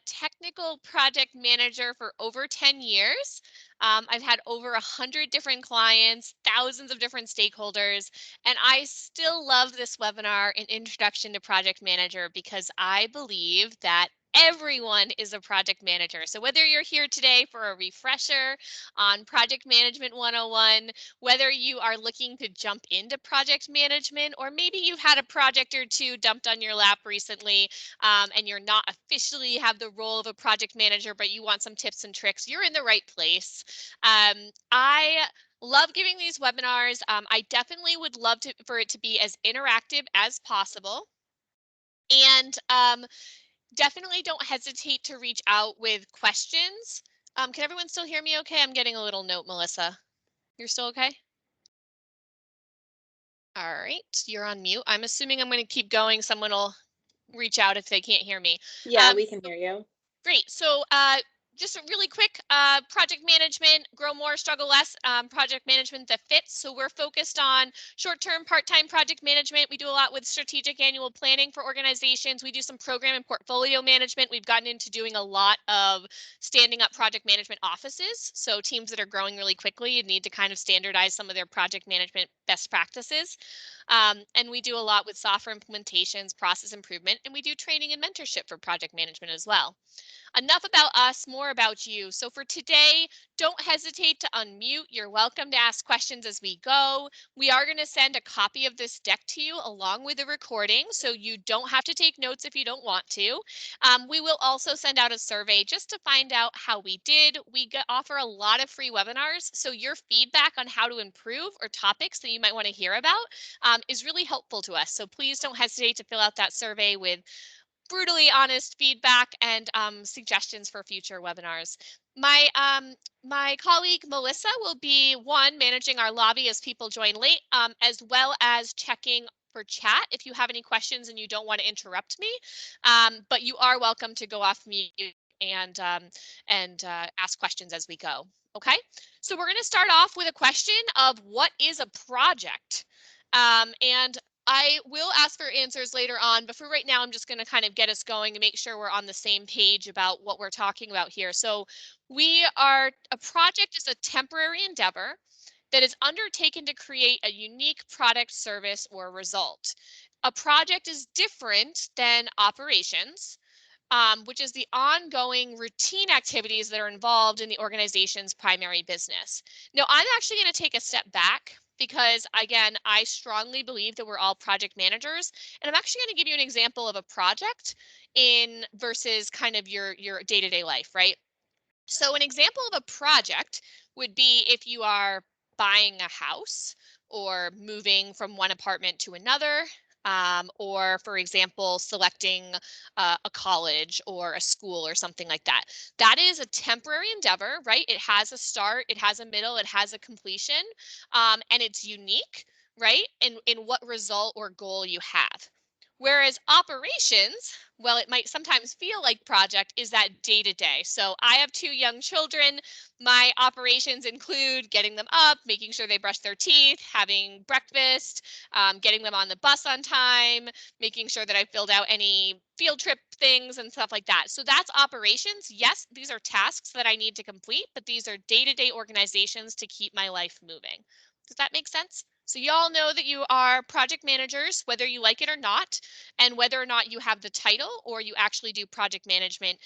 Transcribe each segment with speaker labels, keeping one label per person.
Speaker 1: technical project manager for over 10 years. I've had over 100 different clients, thousands of different stakeholders, and I still love this webinar, An Introduction to Project Manager, because I believe that everyone is a project manager. So whether you're here today for a refresher on Project Management 101, whether you are looking to jump into project management, or maybe you've had a project or two dumped on your lap recently, and you're not officially have the role of a project manager, but you want some tips and tricks, you're in the right place. I love giving these webinars. I definitely would love for it to be as interactive as possible. And definitely don't hesitate to reach out with questions. Can everyone still hear me okay? I'm getting a little note, Melissa. You're still okay? All right, you're on mute. I'm assuming I'm going to keep going. Someone will reach out if they can't hear me.
Speaker 2: Yeah, we can hear you.
Speaker 1: Great. So just a really quick, project management, grow more, struggle less, project management that fits. So we're focused on short-term, part-time project management. We do a lot with strategic annual planning for organizations. We do some program and portfolio management. We've gotten into doing a lot of standing up project management offices. So teams that are growing really quickly need to kind of standardize some of their project management best practices. And we do a lot with software implementations, process improvement, and we do training and mentorship for project management as well. Enough about us, more about you. So for today, don't hesitate to unmute. You're welcome to ask questions as we go. We are going to send a copy of this deck to you along with the recording, so you don't have to take notes if you don't want to. We will also send out a survey just to find out how we did. We offer a lot of free webinars, so your feedback on how to improve or topics that you might want to hear about is really helpful to us. So please don't hesitate to fill out that survey with brutally honest feedback and suggestions for future webinars. My colleague Melissa will be managing our lobby as people join late, as well as checking for chat if you have any questions and you don't want to interrupt me. But you are welcome to go off mute and ask questions as we go. Okay, so we're going to start off with a question of what is a project, and I will ask for answers later on, but for right now, I'm just going to kind of get us going to make sure we're on the same page about what we're talking about here. So a project is a temporary endeavor that is undertaken to create a unique product, service, or result. A project is different than operations, which is the ongoing routine activities that are involved in the organization's primary business. Now, I'm actually going to take a step back because, again, I strongly believe that we're all project managers, and I'm actually going to give you an example of a project versus kind of your day-to-day life, right? So an example of a project would be if you are buying a house or moving from one apartment to another, or for example, selecting a college or a school or something like that. That is a temporary endeavor, right? It has a start, it has a middle, it has a completion, and it's unique, right? In what result or goal you have. Whereas operations, well, it might sometimes feel like project, is that day to day. So I have 2 young children. My operations include getting them up, making sure they brush their teeth, having breakfast, getting them on the bus on time, making sure that I filled out any field trip things and stuff like that. So that's operations. Yes, these are tasks that I need to complete, but these are day-to-day organizations to keep my life moving. Does that make sense? So you all know that you are project managers, whether you like it or not, and whether or not you have the title or you actually do project management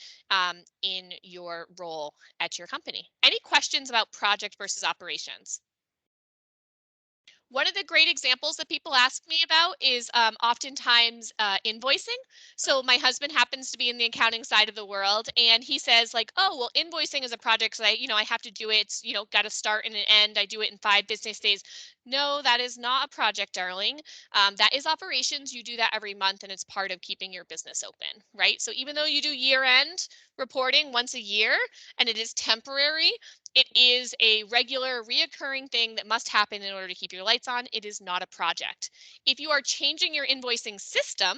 Speaker 1: in your role at your company. Any questions about project versus operations? One of the great examples that people ask me about is oftentimes invoicing. So my husband happens to be in the accounting side of the world, and he says like, oh, well, invoicing is a project, so I have to do it. It's, got to start and an end. I do it in 5 business days. No, that is not a project, darling. That is operations. You do that every month, and it's part of keeping your business open, right? So even though you do year-end reporting once a year, and it is temporary, it is a regular reoccurring thing that must happen in order to keep your lights on. It is not a project. If you are changing your invoicing system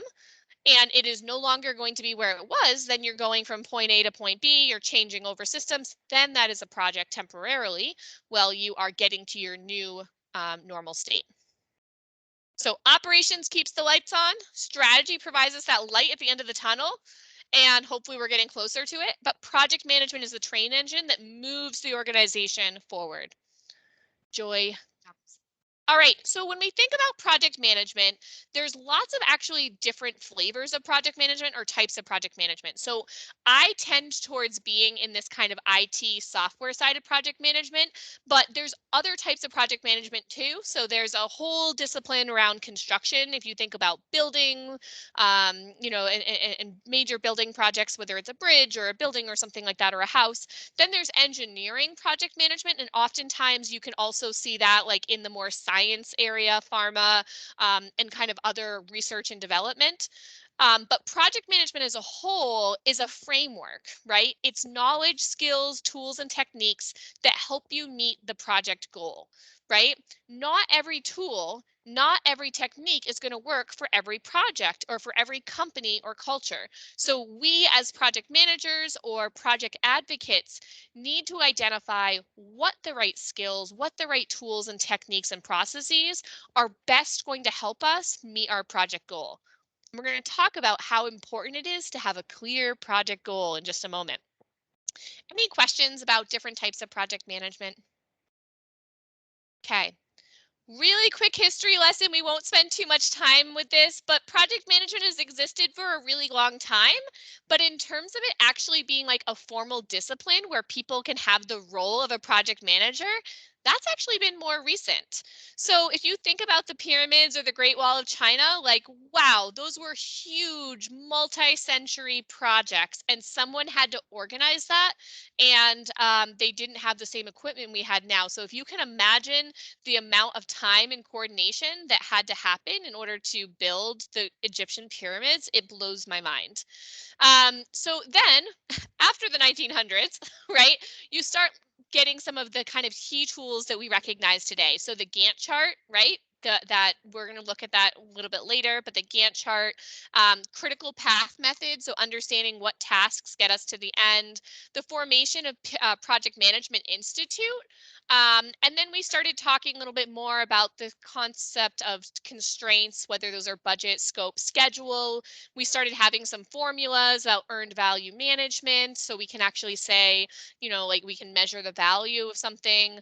Speaker 1: and it is no longer going to be where it was, then you're going from point A to point B, you're changing over systems, then that is a project temporarily while you are getting to your new normal state. So operations keeps the lights on, strategy provides us that light at the end of the tunnel, and hopefully we're getting closer to it. But project management is the train engine that moves the organization forward. Joy. All right, so when we think about project management, there's lots of actually different flavors of project management or types of project management. So I tend towards being in this kind of IT software side of project management, but there's other types of project management too. So there's a whole discipline around construction. If you think about building, and major building projects, whether it's a bridge or a building or something like that, or a house, then there's engineering project management, and oftentimes you can also see that like in the more science area, pharma, and kind of other research and development. But project management as a whole is a framework, right? It's knowledge, skills, tools, and techniques that help you meet the project goal, right? Not every tool, not every technique is going to work for every project or for every company or culture. So we as project managers or project advocates need to identify what the right skills, what the right tools and techniques and processes are best going to help us meet our project goal. We're going to talk about how important it is to have a clear project goal in just a moment. Any questions about different types of project management? Okay. Really quick history lesson. We won't spend too much time with this, but project management has existed for a really long time. But in terms of it actually being like a formal discipline where people can have the role of a project manager, that's actually been more recent. So if you think about the pyramids or the Great Wall of China, like, wow, those were huge multi-century projects and someone had to organize that, and they didn't have the same equipment we had now. So if you can imagine the amount of time and coordination that had to happen in order to build the Egyptian pyramids, it blows my mind. So then after the 1900s, right, you start getting some of the kind of key tools that we recognize today. So the Gantt chart, right? That we're going to look at that a little bit later, but the Gantt chart, critical path method, so understanding what tasks get us to the end, the formation of Project Management Institute, and then we started talking a little bit more about the concept of constraints, whether those are budget, scope, schedule. We started having some formulas about earned value management, so we can actually say, like we can measure the value of something.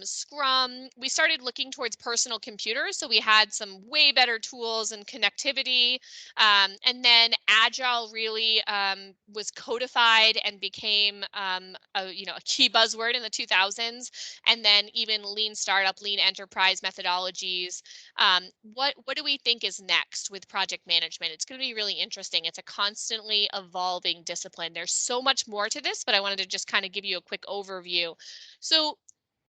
Speaker 1: Scrum, we started looking towards personal computers, so we had some way better tools and connectivity. And then Agile really was codified and became a key buzzword in the 2000s. And then even lean startup, lean enterprise methodologies. What do we think is next with project management? It's going to be really interesting. It's a constantly evolving discipline. There's so much more to this, but I wanted to just kind of give you a quick overview. So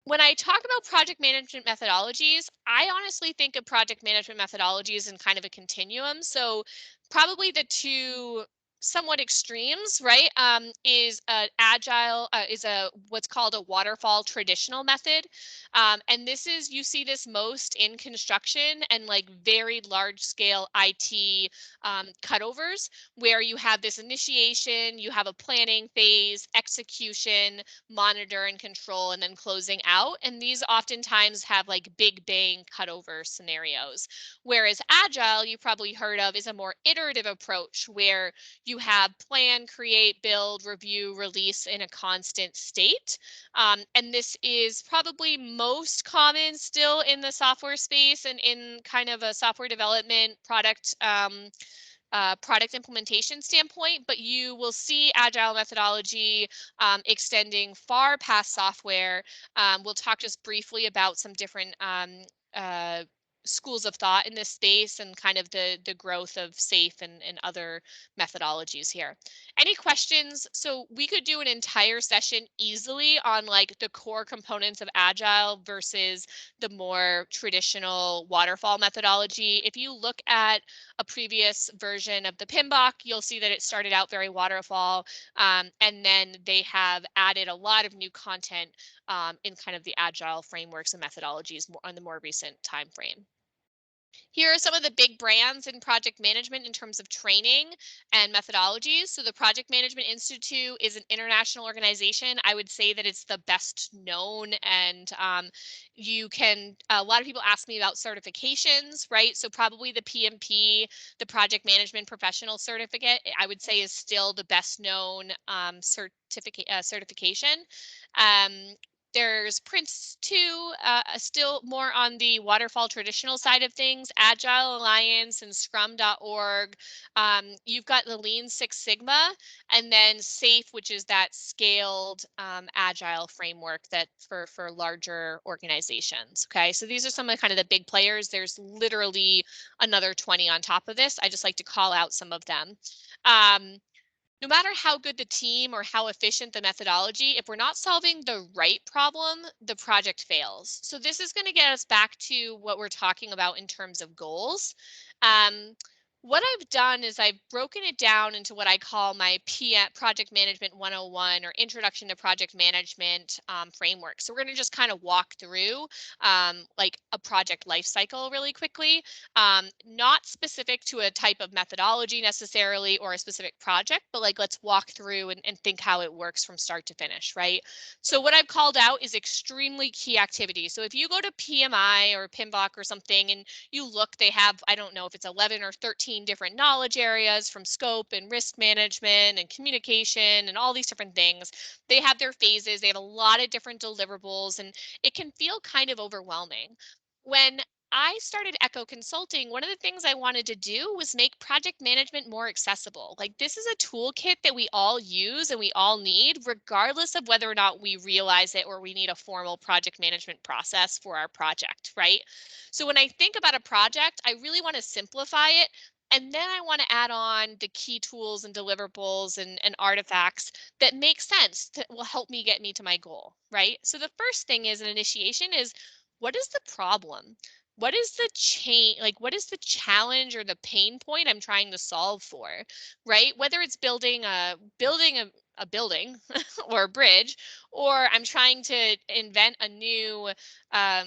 Speaker 1: when I talk about project management methodologies, I honestly think of project management methodologies in kind of a continuum. So probably the two somewhat extremes, right, is agile, is a what's called a waterfall traditional method. And this is, you see this most in construction and like very large scale IT cutovers, where you have this initiation, you have a planning phase, execution, monitor and control, and then closing out. And these oftentimes have like big bang cutover scenarios. Whereas agile, you probably heard of, is a more iterative approach where you have plan, create, build, review, release in a constant state. And this is probably most common still in the software space and in kind of a software development product implementation standpoint, but you will see agile methodology extending far past software. We'll talk just briefly about some different uh, schools of thought in this space and kind of the growth of SAFe and other methodologies here. Any questions? So we could do an entire session easily on like the core components of agile versus the more traditional waterfall methodology. If you look at a previous version of the PMBOK, you'll see that it started out very waterfall, and then they have added a lot of new content in kind of the agile frameworks and methodologies on the more recent time frame. Here are some of the big brands in project management in terms of training and methodologies. So the Project Management Institute is an international organization. I would say that it's the best known, and you can, a lot of people ask me about certifications, right? So probably the PMP, the Project Management Professional Certificate, I would say is still the best known certification. Um, there's Prince 2, still more on the waterfall traditional side of things, Agile Alliance and Scrum.org. You've got the Lean Six Sigma, and then SAFe, which is that scaled Agile framework that for larger organizations. Okay, so these are some of the kind of the big players. There's literally another 20 on top of this. I just like to call out some of them. No matter how good the team or how efficient the methodology, if we're not solving the right problem, the project fails. So this is going to get us back to what we're talking about in terms of goals. Um, what I've done is I've broken it down into what I call my Project Management 101 or Introduction to Project Management framework. So we're going to just kind of walk through like a project life cycle really quickly, not specific to a type of methodology necessarily or a specific project, but like let's walk through and think how it works from start to finish, right? So what I've called out is extremely key activities. So if you go to PMI or PMBOK or something and you look, they have, I don't know if it's 11 or 13 different knowledge areas from scope and risk management and communication and all these different things. They have their phases, they have a lot of different deliverables, and it can feel kind of overwhelming. When I started Echo Consulting, one of the things I wanted to do was make project management more accessible. Like, this is a toolkit that we all use and we all need, regardless of whether or not we realize it or we need a formal project management process for our project, right? So when I think about a project, I really want to simplify it. And then I want to add on the key tools and deliverables and artifacts that make sense, that will help me get me to my goal, right? So the first thing is an initiation is, what is the problem? What is the change, like what is the challenge or the pain point I'm trying to solve for, right? Whether it's building a building or a bridge, or I'm trying to invent um,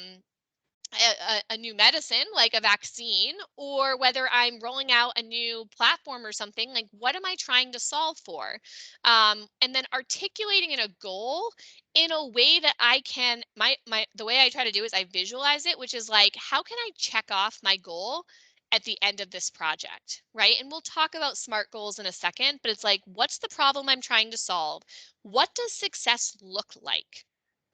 Speaker 1: a new medicine like a vaccine, or whether I'm rolling out a new platform or something, like what am I trying to solve for? And then articulating in a goal in a way that I can, the way I try to do is I visualize it, which is like, how can I check off my goal at the end of this project, right? And we'll talk about SMART goals in a second, but it's like, what's the problem I'm trying to solve? What does success look like?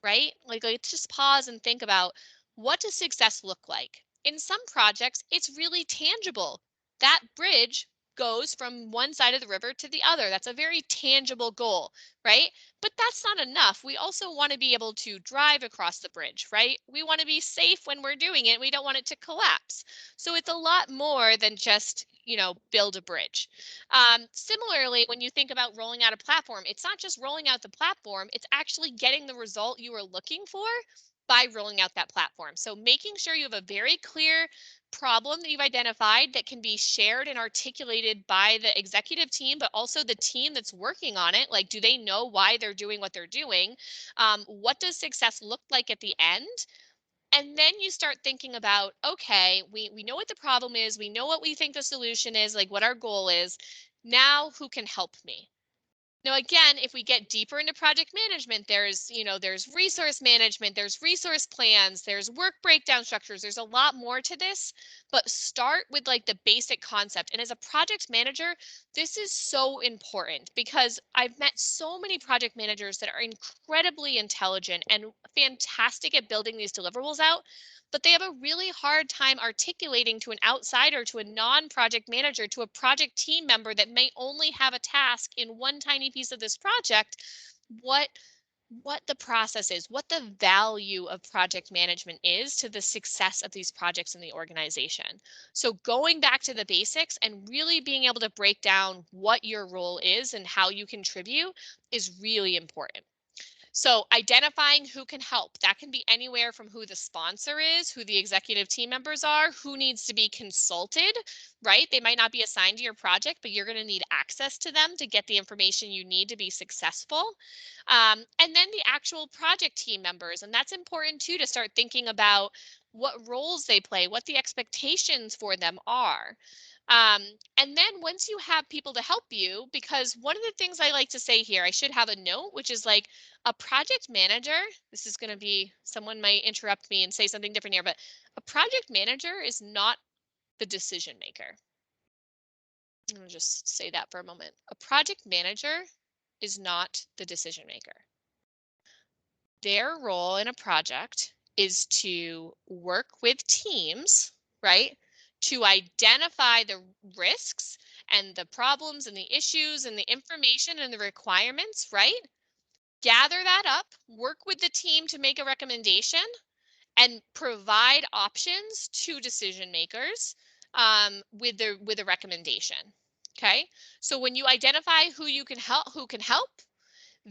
Speaker 1: Right? Like, let's just pause and think about, what does success look like? In some projects, it's really tangible. That bridge goes from one side of the river to the other. That's a very tangible goal, right? But that's not enough. We also want to be able to drive across the bridge, right? We want to be safe when we're doing it. We don't want it to collapse. So it's a lot more than just, build a bridge. Similarly, when you think about rolling out a platform, it's not just rolling out the platform, it's actually getting the result you were looking for by rolling out that platform. So making sure you have a very clear problem that you've identified that can be shared and articulated by the executive team, but also the team that's working on it. Like, do they know why they're doing what they're doing? What does success look like at the end? And then you start thinking about, okay, we know what the problem is. We know what we think the solution is, like what our goal is. Now, who can help me? Now, again, if we get deeper into project management, there's resource management, there's resource plans, there's work breakdown structures. There's a lot more to this, but start with like the basic concept. And as a project manager, this is so important because I've met so many project managers that are incredibly intelligent and fantastic at building these deliverables out, but they have a really hard time articulating to an outsider, to a non-project manager, to a project team member that may only have a task in one tiny piece of this project, what what the process is, what the value of project management is to the success of these projects in the organization. So going back to the basics and really being able to break down what your role is and how you contribute is really important. So identifying who can help, that can be anywhere from who the sponsor is, who the executive team members are, who needs to be consulted, right? They might not be assigned to your project, but you're going to need access to them to get the information you need to be successful. And then the actual project team members. And that's important too, to start thinking about what roles they play, what the expectations for them are. Um, and then once you have people to help you, because one of the things I like to say here, I should have a note, which is like, a project manager, this is going to be, someone might interrupt me and say something different here, but a project manager is not the decision maker. I'm going to just say that for a moment. A project manager is not the decision maker. Their role in a project is to work with teams, right? To identify the risks and the problems and the issues and the information and the requirements, right? Gather that up, work with the team to make a recommendation, and provide options to decision makers with a recommendation. Okay, so when you identify who can help,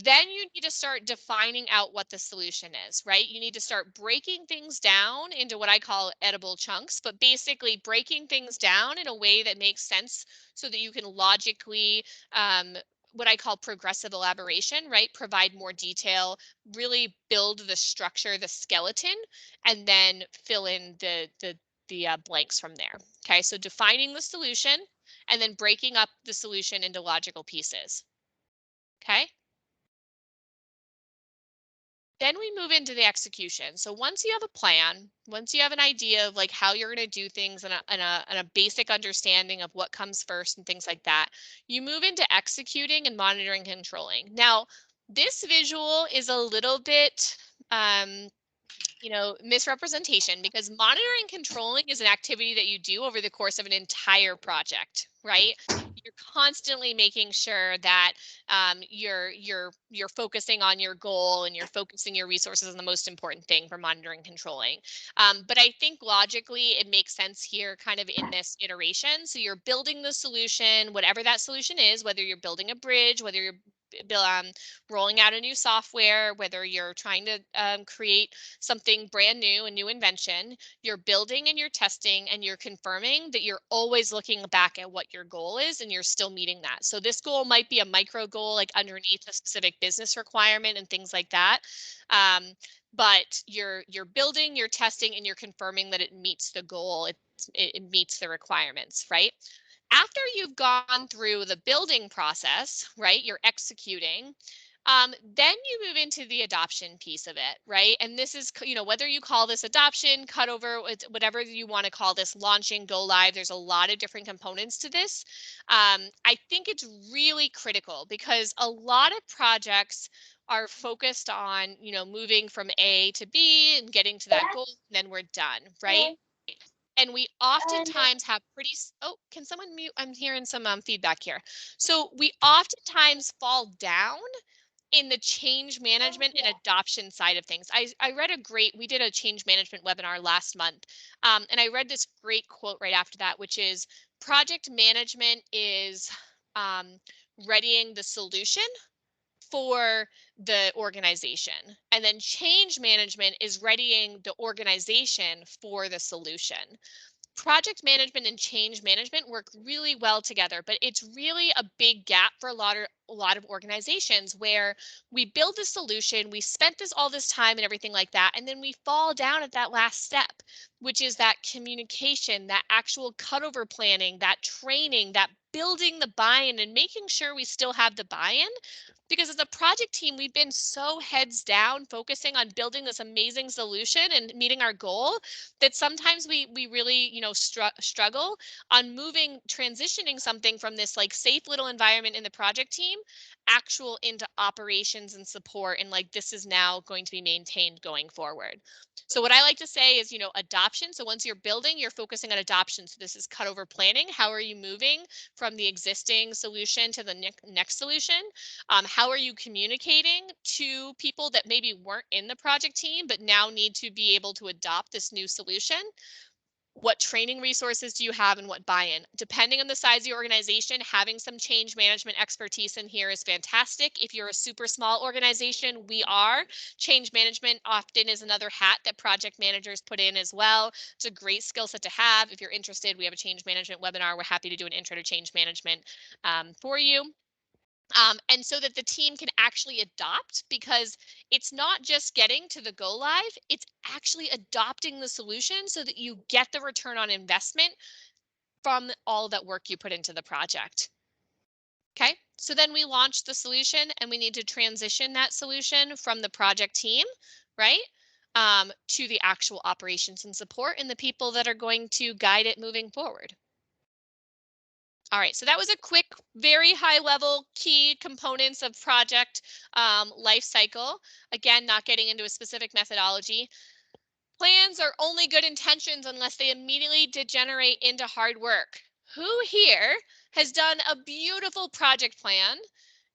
Speaker 1: then you need to start defining out what the solution is, right? You need to start breaking things down into what I call edible chunks, but basically breaking things down in a way that makes sense so that you can logically, what I call progressive elaboration, right? Provide more detail, really build the structure, the skeleton, and then fill in the blanks from there. Okay, so defining the solution and then breaking up the solution into logical pieces. Okay. Then we move into the execution. So once you have a plan, once you have an idea of like how you're going to do things and a basic understanding of what comes first and things like that, you move into executing and monitoring, controlling. Now, this visual is a little bit misrepresentation, because monitoring controlling is an activity that you do over the course of an entire project, right? You're constantly making sure that you're focusing on your goal and you're focusing your resources on the most important thing for monitoring controlling. But I think logically it makes sense here kind of in this iteration. So you're building the solution, whatever that solution is, whether you're building a bridge, whether you're rolling out a new software, whether you're trying to create something brand new, a new invention, you're building and you're testing and you're confirming that you're always looking back at what your goal is and you're still meeting that. So this goal might be a micro goal, like underneath a specific business requirement and things like that. But you're building, you're testing, and you're confirming that it meets the goal, it meets the requirements, right? After you've gone through the building process, right, you're executing, then you move into the adoption piece of it, right? And this is, whether you call this adoption, cutover, whatever you want to call this, launching, go live, there's a lot of different components to this. I think it's really critical because a lot of projects are focused on, moving from A to B and getting to that goal, and then we're done, right? And we oftentimes have oh, can someone mute? I'm hearing some feedback here. So we oftentimes fall down in the change management and adoption side of things. I read we did a change management webinar last month. And I read this great quote right after that, which is project management is readying the solution for the organization. And then change management is readying the organization for the solution. Project management and change management work really well together, but it's really a big gap for a lot of organizations where we build a solution, we spent all this time and everything like that, and then we fall down at that last step, which is that communication, that actual cutover planning, that training, that building the buy-in and making sure we still have the buy-in. Because as a project team, we've been so heads down focusing on building this amazing solution and meeting our goal that sometimes we really, struggle on transitioning something from this like safe little environment in the project team actual into operations and support, and like this is now going to be maintained going forward. So what I like to say is, adoption. So once you're building, you're focusing on adoption. So this is cutover planning. How are you moving from the existing solution to the next solution? How are you communicating to people that maybe weren't in the project team but now need to be able to adopt this new solution? What training resources do you have and what buy-in? Depending on the size of your organization, having some change management expertise in here is fantastic. If you're a super small organization, we are. Change management often is another hat that project managers put in as well. It's a great skill set to have. If you're interested, we have a change management webinar. We're happy to do an intro to change management for you. And so that the team can actually adopt, because it's not just getting to the go live, it's actually adopting the solution so that you get the return on investment from all that work you put into the project. Okay, so then we launch the solution and we need to transition that solution from the project team, right, to the actual operations and support and the people that are going to guide it moving forward. All right, so that was a quick, very high level key components of project life cycle. Again, not getting into a specific methodology. Plans are only good intentions unless they immediately degenerate into hard work. Who here has done a beautiful project plan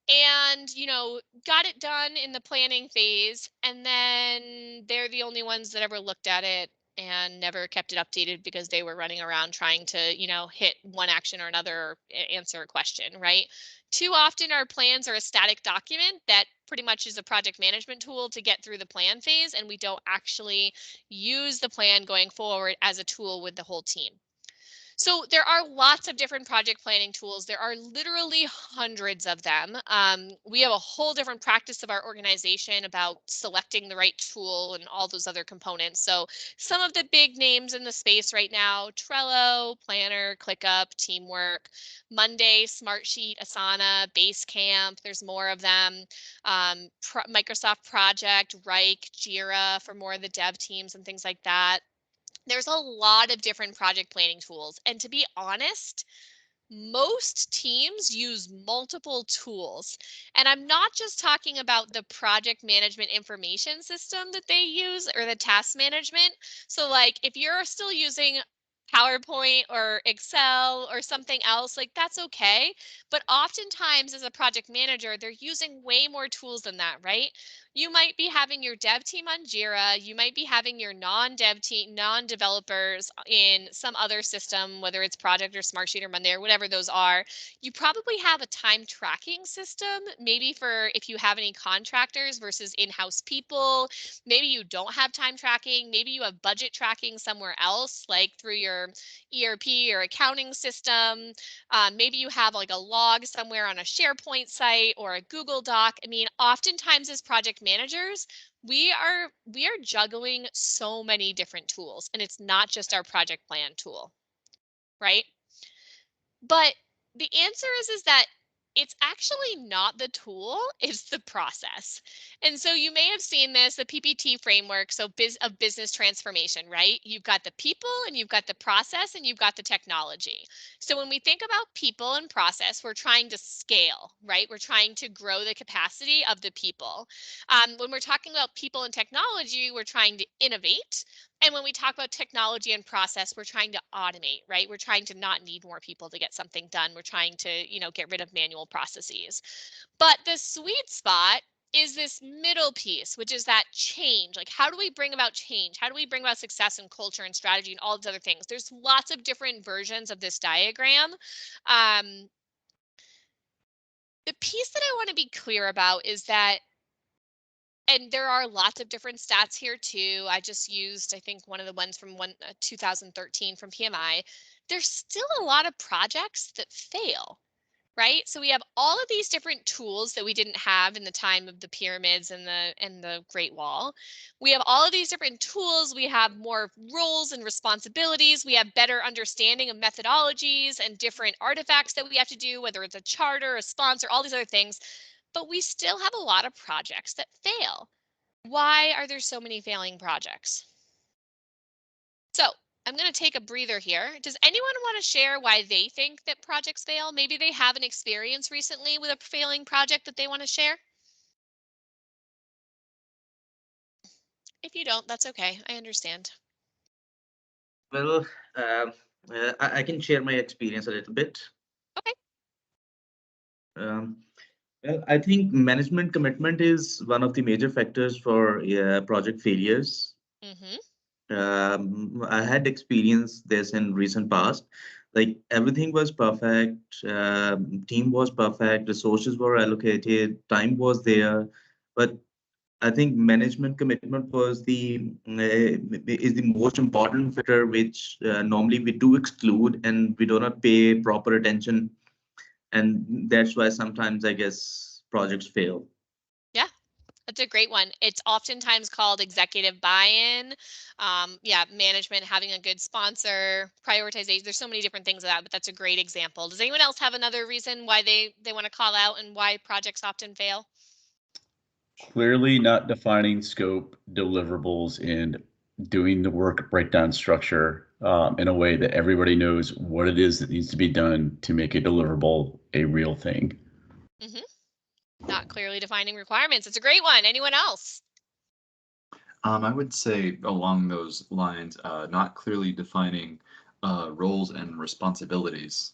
Speaker 1: and, you know, got it done in the planning phase, and then they're the only ones that ever looked at it and never kept it updated because they were running around trying to, you know, hit one action or another or answer a question, right? Too often our plans are a static document that pretty much is a project management tool to get through the plan phase, and we don't actually use the plan going forward as a tool with the whole team. So there are lots of different project planning tools. There are literally hundreds of them. We have a whole different practice of our organization about selecting the right tool and all those other components. So some of the big names in the space right now: Trello, Planner, ClickUp, Teamwork, Monday, Smartsheet, Asana, Basecamp. There's more of them. Microsoft Project, Rike, Jira for more of the dev teams and things like that. There's a lot of different project planning tools. And to be honest, most teams use multiple tools. And I'm not just talking about the project management information system that they use or the task management. So like if you're still using PowerPoint or Excel or something else, like that's okay. But oftentimes as a project manager, they're using way more tools than that, right? You might be having your dev team on Jira. You might be having your non-dev team, non-developers in some other system, whether it's Project or Smartsheet or Monday or whatever those are. You probably have a time tracking system, maybe for if you have any contractors versus in-house people. Maybe you don't have time tracking. Maybe you have budget tracking somewhere else, like through your ERP or accounting system. Maybe you have like a log somewhere on a SharePoint site or a Google Doc. I mean, oftentimes as project managers, we are juggling so many different tools, and it's not just our project plan tool, right? But the answer is that it's actually not the tool, it's the process. And so you may have seen this, the PPT framework, so of business transformation, right? You've got the people and you've got the process and you've got the technology. So when we think about people and process, we're trying to scale, right? We're trying to grow the capacity of the people. When we're talking about people and technology, we're trying to innovate. And when we talk about technology and process, we're trying to automate, right? We're trying to not need more people to get something done. We're trying to, you know, get rid of manual processes. But the sweet spot is this middle piece, which is that change. Like, how do we bring about change? How do we bring about success and culture and strategy and all these other things? There's lots of different versions of this diagram. The piece that I want to be clear about is that, and there are lots of different stats here too. I just used, I think, one of the ones from 2013 from PMI. There's still a lot of projects that fail, right? So we have all of these different tools that we didn't have in the time of the pyramids and the Great Wall. We have all of these different tools. We have more roles and responsibilities. We have better understanding of methodologies and different artifacts that we have to do, whether it's a charter, a sponsor, all these other things. But we still have a lot of projects that fail. Why are there so many failing projects? So I'm going to take a breather here. Does anyone want to share why they think that projects fail? Maybe they have an experience recently with a failing project that they want to share. If you don't, that's okay. I understand.
Speaker 2: Well, I can share my experience a little bit.
Speaker 1: Okay.
Speaker 2: Um, well, I think management commitment is one of the major factors for project failures.
Speaker 1: Mm-hmm.
Speaker 2: I had experienced this in recent past. Like everything was perfect, team was perfect, resources were allocated, time was there, but I think management commitment was is the most important factor, which normally we do exclude and we do not pay proper attention, and that's why sometimes I guess projects fail.
Speaker 1: Yeah, that's a great one. It's oftentimes called executive buy-in. Yeah, management having a good sponsor, prioritization. There's so many different things of that, but that's a great example. Does anyone else have another reason why they want to call out and why projects often fail?
Speaker 3: Clearly not defining scope, deliverables, and doing the work breakdown structure in a way that everybody knows what it is that needs to be done to make a deliverable a real thing.
Speaker 1: Not clearly defining requirements. It's a great one. Anyone else?
Speaker 4: I would say along those lines, not clearly defining roles and responsibilities.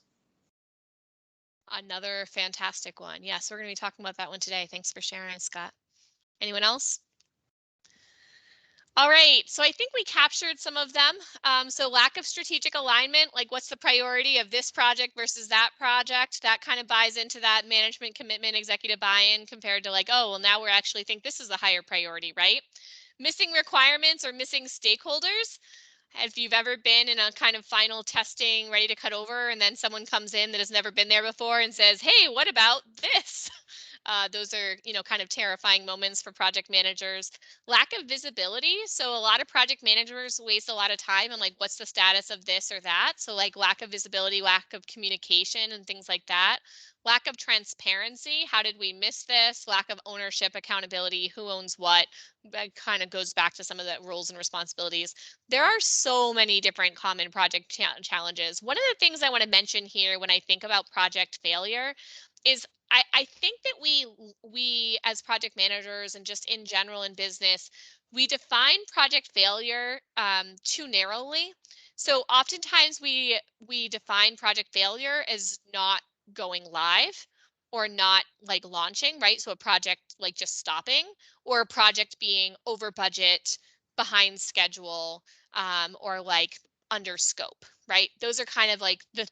Speaker 1: Another fantastic one. Yes, we're going to be talking about that one today. Thanks for sharing, Scott. Anyone else? All right, so I think we captured some of them. So lack of strategic alignment, like what's the priority of this project versus that project, that kind of buys into that management commitment, executive buy-in compared to like, oh, well, now we're actually think this is the higher priority, right? Missing requirements or missing stakeholders. If you've ever been in a kind of final testing ready to cut over and then someone comes in that has never been there before and says, hey, what about this? Those are, kind of terrifying moments for project managers. Lack of visibility. So a lot of project managers waste a lot of time on like, what's the status of this or that? So like lack of visibility, lack of communication and things like that. Lack of transparency. How did we miss this? Lack of ownership, accountability, who owns what? That kind of goes back to some of the roles and responsibilities. There are so many different common project challenges. One of the things I want to mention here when I think about project failure is I think that we as project managers and just in general in business, we define project failure too narrowly. So oftentimes we define project failure as not going live or not like launching, right? So a project like just stopping or a project being over budget, behind schedule, or like under scope, right? Those are kind of like the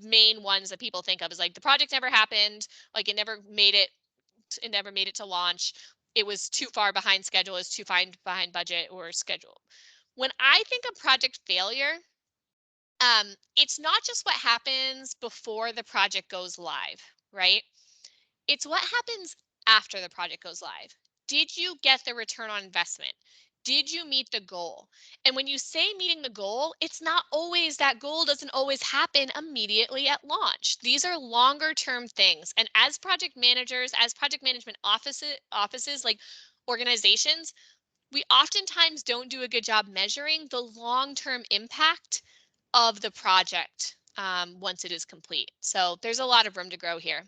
Speaker 1: main ones that people think of is like the project never happened, like it never made it to launch. It was too far behind schedule, is too far behind budget or schedule. When I think of project failure, it's not just what happens before the project goes live, right? It's what happens after the project goes live. Did you get the return on investment? Did you meet the goal? And when you say meeting the goal, it's not always that goal doesn't always happen immediately at launch. These are longer term things. And as project managers, as project management offices like organizations, we oftentimes don't do a good job measuring the long term impact of the project once it is complete. So there's a lot of room to grow here.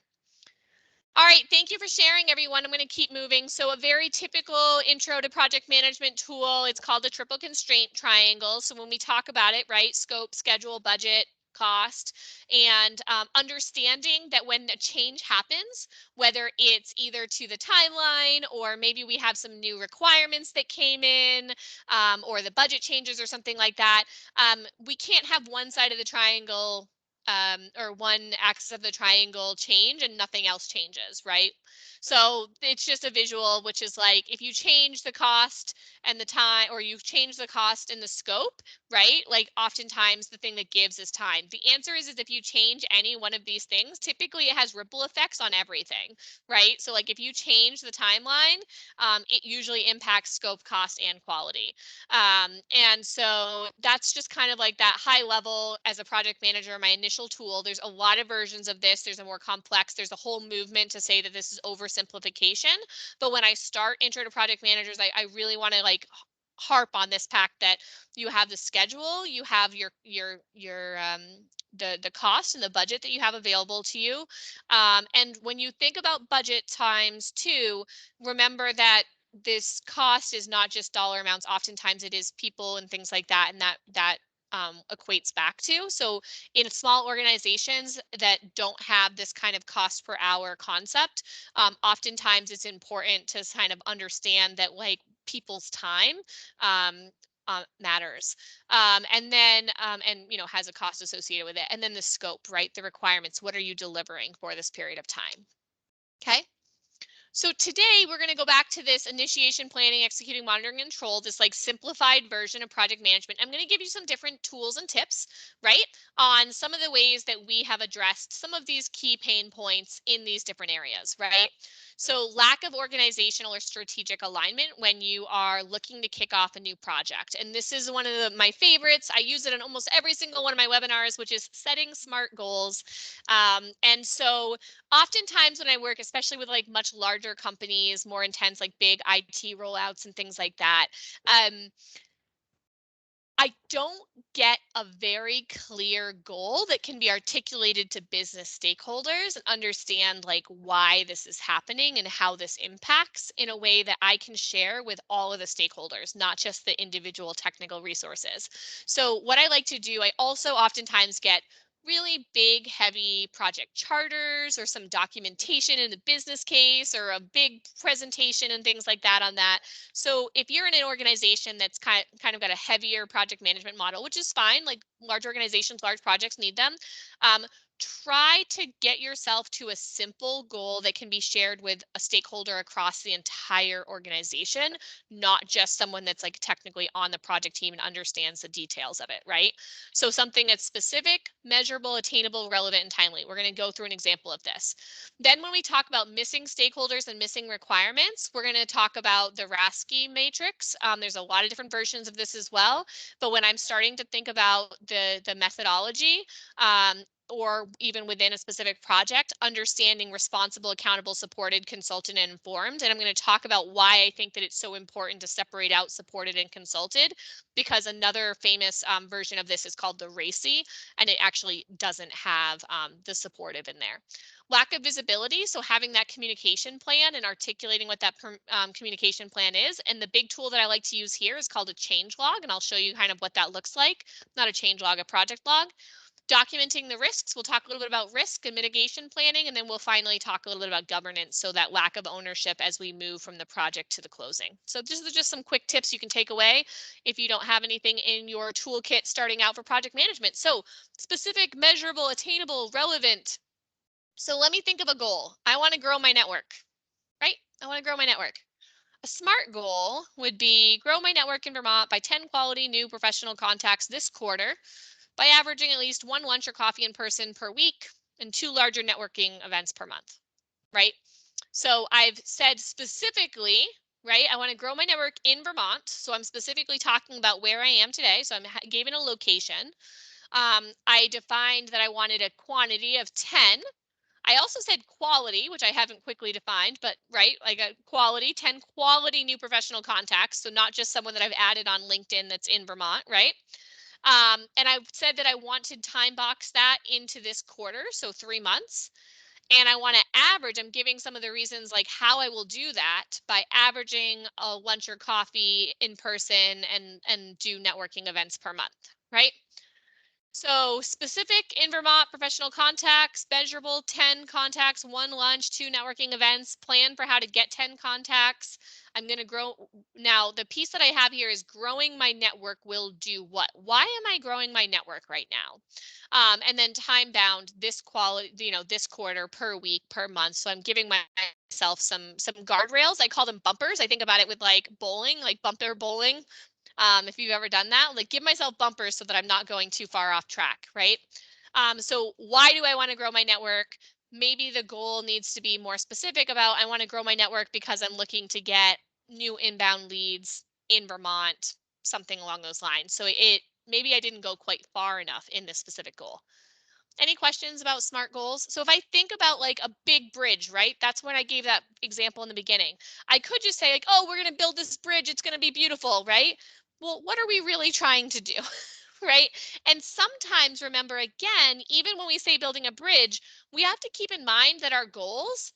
Speaker 1: All right, thank you for sharing, everyone. I'm going to keep moving. So a very typical intro to project management tool, it's called the triple constraint triangle. So when we talk about it, right, scope, schedule, budget, cost, and understanding that when a change happens, whether it's either to the timeline or maybe we have some new requirements that came in or the budget changes or something like that, we can't have one side of the triangle or one axis of the triangle change and nothing else changes, right? So it's just a visual, which is like if you change the cost and the time, or you change the cost and the scope, right? Like oftentimes the thing that gives is time. The answer is if you change any one of these things, typically it has ripple effects on everything, right? So like if you change the timeline, it usually impacts scope, cost, and quality. And so that's just kind of like that high level as a project manager, my initial tool. There's a lot of versions of this. There's a more complex, there's a whole movement to say that this is oversimplification. But when I start intro to project managers, I really want to like harp on this fact that you have the schedule, you have the cost and the budget that you have available to you. And when you think about budget times two, remember that this cost is not just dollar amounts. Oftentimes it is people and things like that, and that equates back to. So in small organizations that don't have this kind of cost per hour concept, oftentimes it's important to kind of understand that like people's time matters. And then, and you know, has a cost associated with it. And then the scope, right? The requirements. What are you delivering for this period of time? Okay. So today we're going to go back to this initiation, planning, executing, monitoring, and control, this like simplified version of project management. I'm going to give you some different tools and tips, right, on some of the ways that we have addressed some of these key pain points in these different areas, right? So lack of organizational or strategic alignment when you are looking to kick off a new project. And this is one of my favorites. I use it in almost every single one of my webinars, which is setting SMART goals. And so oftentimes when I work, especially with like much larger companies, more intense, like big IT rollouts and things like that, I don't get a very clear goal that can be articulated to business stakeholders and understand like why this is happening and how this impacts in a way that I can share with all of the stakeholders, not just the individual technical resources. So what I like to do, I also oftentimes get really big, heavy project charters or some documentation in the business case or a big presentation and things like that on that. So if you're in an organization that's kind of got a heavier project management model, which is fine, like large organizations, large projects need them, try to get yourself to a simple goal that can be shared with a stakeholder across the entire organization, not just someone that's like technically on the project team and understands the details of it, right? So something that's specific, measurable, attainable, relevant, and timely. We're going to go through an example of this. Then when we talk about missing stakeholders and missing requirements, we're going to talk about the Arasky matrix. There's a lot of different versions of this as well, but when I'm starting to think about the methodology, or even within a specific project, understanding responsible, accountable, supported, consulted, and informed. And I'm going to talk about why I think that it's so important to separate out supported and consulted, because another famous version of this is called the RACI, and it actually doesn't have the supportive in there. Lack of visibility, so having that communication plan and articulating what that communication plan is. And the big tool that I like to use here is called a change log, and I'll show you kind of what that looks like. Not a change log, a project log. Documenting the risks, we'll talk a little bit about risk and mitigation planning, and then we'll finally talk a little bit about governance, so that lack of ownership as we move from the project to the closing. So these are just some quick tips you can take away if you don't have anything in your toolkit starting out for project management. So specific, measurable, attainable, relevant. So let me think of a goal. I want to grow my network, right? I want to grow my network. A SMART goal would be grow my network in Vermont by 10 quality new professional contacts this quarter, by averaging at least 1 lunch or coffee in person per week and 2 larger networking events per month, right? So I've said specifically, right, I want to grow my network in Vermont. So I'm specifically talking about where I am today. So I'm given a location. I defined that I wanted a quantity of 10. I also said quality, which I haven't quickly defined, but right, like a quality, 10 quality new professional contacts. So not just someone that I've added on LinkedIn that's in Vermont, right? And I said that I wanted time box that into this quarter, so 3 months. And I want to average, I'm giving some of the reasons like how I will do that by averaging a lunch or coffee in person and do networking events per month, right? So specific in Vermont professional contacts, measurable 10 contacts, 1 lunch, 2 networking events, plan for how to get 10 contacts. I'm going to grow. Now, the piece that I have here is growing my network will do what? Why am I growing my network right now? And then time bound this quality, this quarter, per week, per month. So I'm giving myself some guardrails. I call them bumpers. I think about it with like bowling, like bumper bowling. If you've ever done that, like give myself bumpers so that I'm not going too far off track, right? So why do I want to grow my network? Maybe the goal needs to be more specific about I want to grow my network because I'm looking to get new inbound leads in Vermont, something along those lines. So maybe I didn't go quite far enough in this specific goal. Any questions about SMART goals? So if I think about like a big bridge, right? That's when I gave that example in the beginning. I could just say like, oh, we're going to build this bridge. It's going to be beautiful, right? Well, what are we really trying to do? Right? And sometimes, remember, again, even when we say building a bridge, we have to keep in mind that our goals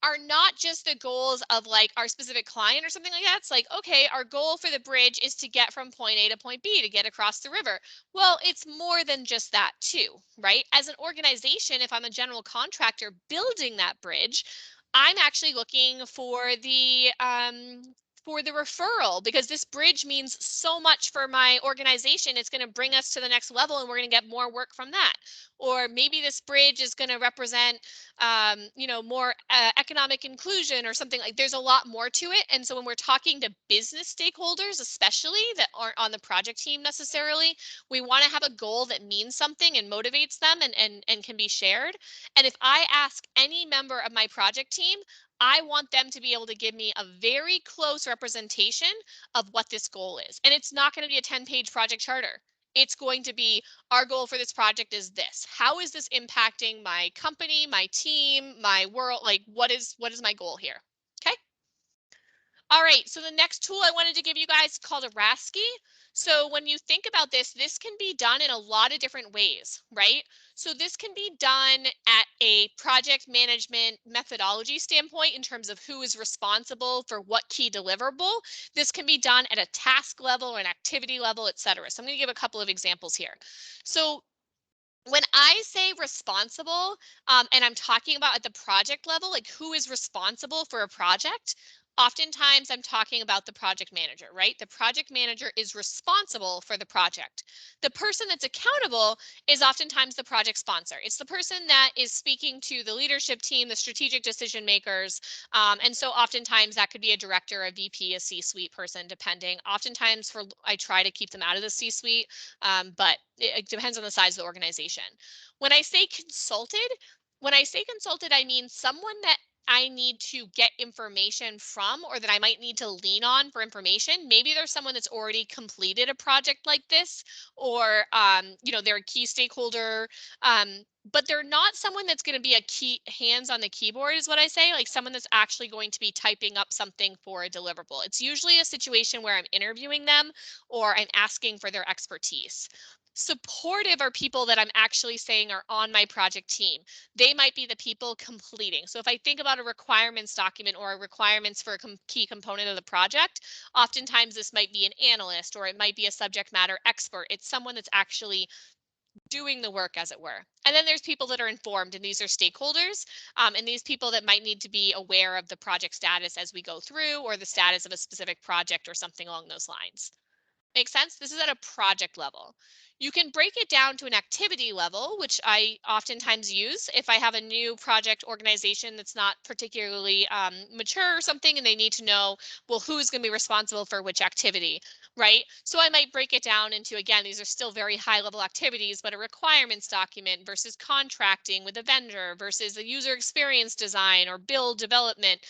Speaker 1: are not just the goals of like our specific client or something like that. It's like, okay, our goal for the bridge is to get from point A to point B, to get across the river. Well, it's more than just that too, right? As an organization, if I'm a general contractor building that bridge, I'm actually looking for the for the referral, because this bridge means so much for my organization. It's going to bring us to the next level and we're going to get more work from that. Or maybe this bridge is going to represent, you know, more economic inclusion or something. Like, there's a lot more to it. And so when we're talking to business stakeholders, especially that aren't on the project team necessarily, we want to have a goal that means something and motivates them and can be shared. And if I ask any member of my project team, I want them to be able to give me a very close representation of what this goal is. And it's not going to be a 10-page project charter. It's going to be, our goal for this project is this. How is this impacting my company, my team, my world? Like, what is my goal here? Okay. All right, so the next tool I wanted to give you guys is called Arasky. So when you think about this, this can be done in a lot of different ways, right? So this can be done at a project management methodology standpoint in terms of who is responsible for what key deliverable. This can be done at a task level or an activity level, et cetera. So I'm going to give a couple of examples here. So when I say responsible, and I'm talking about at the project level, like who is responsible for a project, oftentimes I'm talking about the project manager, right? The project manager is responsible for the project. The person that's accountable is oftentimes the project sponsor. It's the person that is speaking to the leadership team, the strategic decision makers. And so oftentimes that could be a director, a VP, a C-suite person, depending. Oftentimes I try to keep them out of the C-suite, but it depends on the size of the organization. When I say consulted, I mean someone that I need to get information from, or that I might need to lean on for information. Maybe there's someone that's already completed a project like this, or you know, they're a key stakeholder, but they're not someone that's going to be a key hands on the keyboard, is what I say, like someone that's actually going to be typing up something for a deliverable. It's usually a situation where I'm interviewing them or I'm asking for their expertise. Supportive are people that I'm actually saying are on my project team. They might be the people completing. So if I think about a requirements document or requirements for a key component of the project, oftentimes this might be an analyst or it might be a subject matter expert. It's someone that's actually doing the work, as it were. And then there's people that are informed, and these are stakeholders, and these people that might need to be aware of the project status as we go through, or the status of a specific project or something along those lines. Make sense? This is at a project level. You can break it down to an activity level, which I oftentimes use if I have a new project organization that's not particularly mature or something, and they need to know, well, who's going to be responsible for which activity, right? So I might break it down into, again, these are still very high level activities, but a requirements document versus contracting with a vendor versus a user experience design or build development,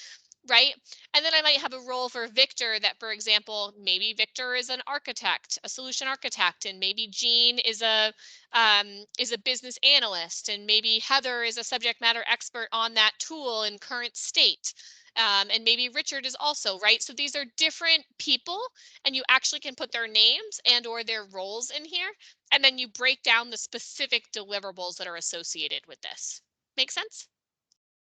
Speaker 1: right? And then I might have a role for Victor that, for example, maybe Victor is an architect, a solution architect, and maybe Jean is a business analyst, and maybe Heather is a subject matter expert on that tool in current state. And maybe Richard is also, right? So these are different people, and you actually can put their names and or their roles in here, and then you break down the specific deliverables that are associated with this. Make sense?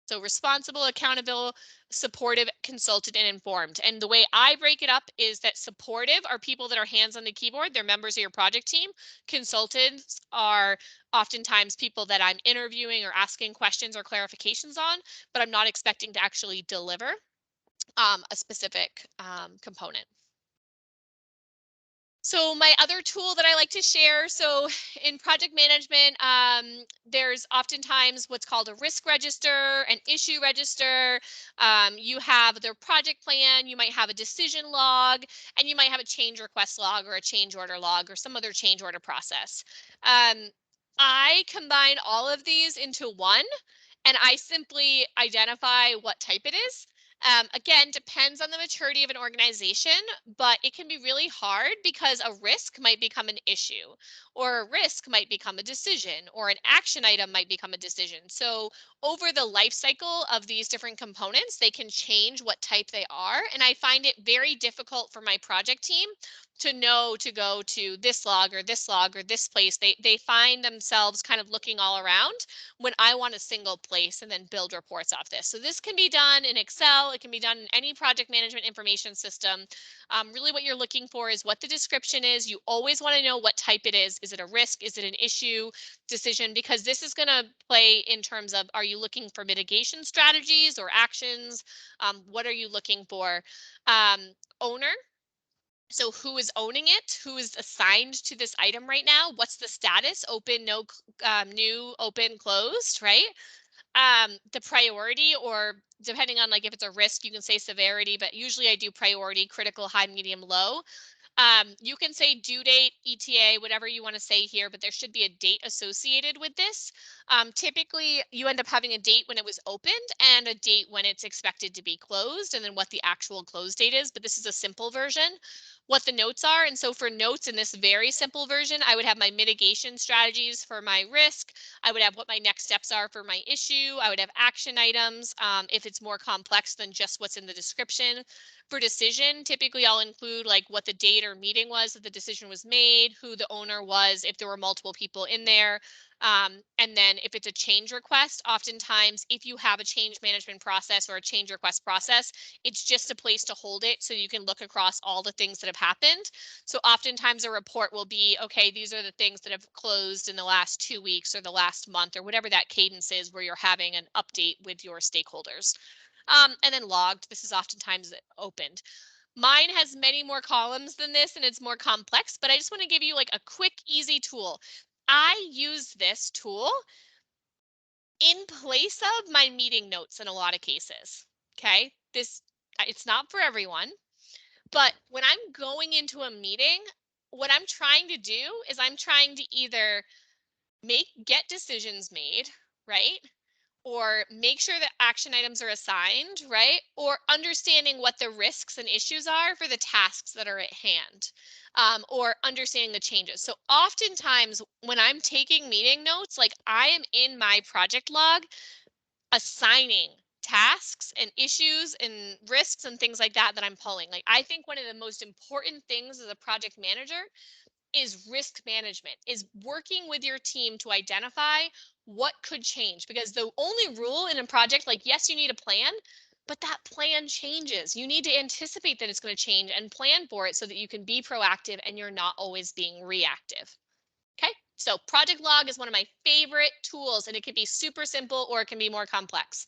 Speaker 1: So responsible, accountable, supportive, consulted, and informed. And the way I break it up is that supportive are people that are hands on the keyboard. They're members of your project team. Consultants are oftentimes people that I'm interviewing or asking questions or clarifications on, but I'm not expecting to actually deliver a specific component. So my other tool that I like to share, so in project management, there's oftentimes what's called a risk register, an issue register. You have their project plan, you might have a decision log, and you might have a change request log or a change order log or some other change order process. I combine all of these into one, and I simply identify what type it is. Again, depends on the maturity of an organization, but it can be really hard because a risk might become an issue, or a risk might become a decision, or an action item might become a decision. So over the life cycle of these different components, they can change what type they are. And I find it very difficult for my project team to know to go to this log or this log or this place. They find themselves kind of looking all around when I want a single place and then build reports off this. So this can be done in Excel, Excel. It can be done in any project management information system. Really what you're looking for is what the description is. You always want to know what type it is. Is it a risk? Is it an issue, decision? Because this is going to play in terms of, are you looking for mitigation strategies or actions? What are you looking for? Owner. So who is owning it? Who is assigned to this item right now? What's the status? Open, no, new, open, closed, right? The priority, or depending on like if it's a risk, you can say severity, but usually I do priority, critical, high, medium, low. You can say due date, ETA, whatever you want to say here, but there should be a date associated with this. Typically, you end up having a date when it was opened and a date when it's expected to be closed, and then what the actual close date is, but this is a simple version. What the notes are, and so for notes in this very simple version, I would have my mitigation strategies for my risk. I would have what my next steps are for my issue. I would have action items if it's more complex than just what's in the description. For decision, typically I'll include like what the date or meeting was that the decision was made, who the owner was, if there were multiple people in there. And then if it's a change request, oftentimes if you have a change management process or a change request process, it's just a place to hold it so you can look across all the things that have happened. So oftentimes a report will be, okay, these are the things that have closed in the last 2 weeks or the last month or whatever that cadence is where you're having an update with your stakeholders. And then logged, this is oftentimes opened. Mine has many more columns than this and it's more complex, but I just want to give you like a quick, easy tool. I use this tool in place of my meeting notes in a lot of cases. Okay, it's not for everyone, but when I'm going into a meeting, what I'm trying to do is I'm trying to either get decisions made, right? Or make sure that action items are assigned, right? Or understanding what the risks and issues are for the tasks that are at hand, or understanding the changes. So oftentimes when I'm taking meeting notes, like I am in my project log assigning tasks and issues and risks and things like that I'm pulling. Like I think one of the most important things as a project manager is risk management, is working with your team to identify what could change. Because the only rule in a project, like, yes, you need a plan, but that plan changes. You need to anticipate that it's going to change and plan for it so that you can be proactive and you're not always being reactive. Okay, so project log is one of my favorite tools, and it can be super simple or it can be more complex.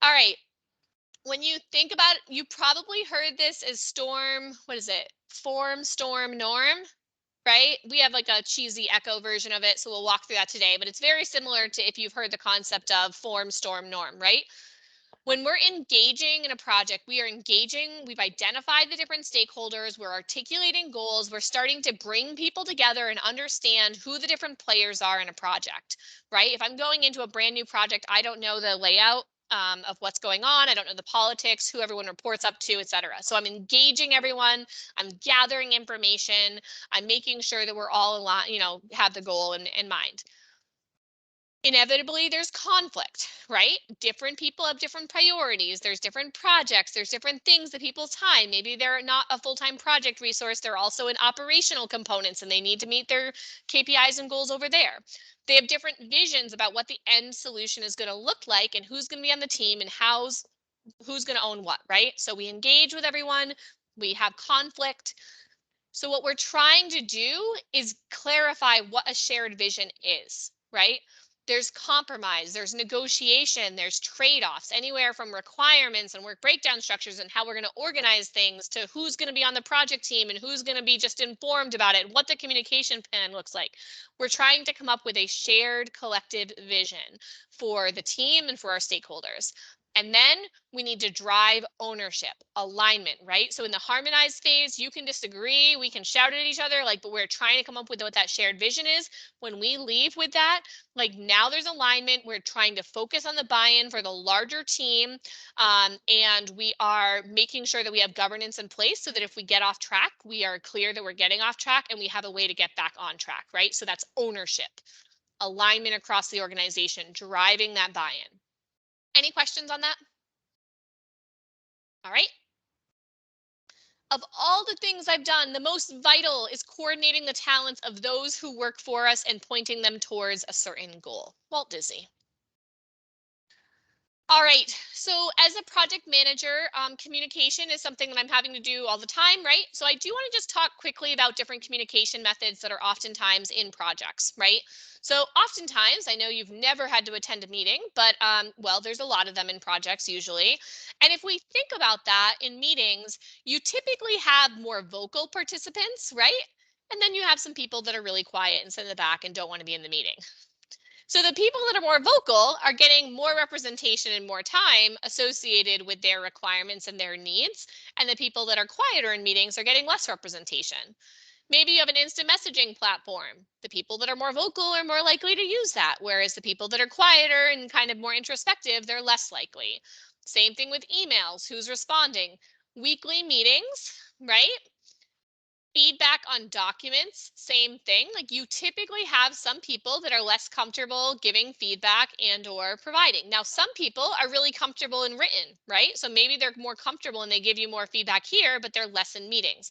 Speaker 1: All right. When you think about it, you probably heard this as storm, what is it? Form, storm, norm. Right? We have like a cheesy echo version of it, so we'll walk through that today, but it's very similar to if you've heard the concept of form, storm, norm, right? When we're engaging in a project, we are engaging, we've identified the different stakeholders, we're articulating goals, we're starting to bring people together and understand who the different players are in a project, right? If I'm going into a brand new project, I don't know the layout of what's going on. I don't know the politics, who everyone reports up to, etc. So I'm engaging everyone. I'm gathering information. I'm making sure that we're all aligned, have the goal in mind. Inevitably, there's conflict, right? Different people have different priorities. There's different projects. There's different things that people's time. Maybe they're not a full-time project resource. They're also in operational components and they need to meet their KPIs and goals over there. They have different visions about what the end solution is going to look like and who's going to be on the team and who's going to own what, right? So we engage with everyone. We have conflict. So what we're trying to do is clarify what a shared vision is, right? There's compromise, there's negotiation, there's trade-offs, anywhere from requirements and work breakdown structures and how we're going to organize things to who's going to be on the project team and who's going to be just informed about it, what the communication plan looks like. We're trying to come up with a shared collective vision for the team and for our stakeholders. And then we need to drive ownership, alignment, right? So in the harmonized phase, you can disagree, we can shout at each other, but we're trying to come up with what that shared vision is. When we leave with that, now there's alignment, we're trying to focus on the buy-in for the larger team, and we are making sure that we have governance in place so that if we get off track, we are clear that we're getting off track and we have a way to get back on track, right? So that's ownership, alignment across the organization, driving that buy-in. Any questions on that? All right. Of all the things I've done, the most vital is coordinating the talents of those who work for us and pointing them towards a certain goal. Walt Disney. All right, so as a project manager, communication is something that I'm having to do all the time, right? So I do want to just talk quickly about different communication methods that are oftentimes in projects, right? So oftentimes, I know you've never had to attend a meeting, but well, there's a lot of them in projects usually. And if we think about that in meetings, you typically have more vocal participants, right? And then you have some people that are really quiet and sit in the back and don't want to be in the meeting. So the people that are more vocal are getting more representation and more time associated with their requirements and their needs. And the people that are quieter in meetings are getting less representation. Maybe you have an instant messaging platform. The people that are more vocal are more likely to use that, whereas the people that are quieter and kind of more introspective, they're less likely. Same thing with emails, who's responding. Weekly meetings, right? Feedback on documents, same thing. Like you typically have some people that are less comfortable giving feedback and or providing. Now, some people are really comfortable in written, right? So maybe they're more comfortable and they give you more feedback here, but they're less in meetings.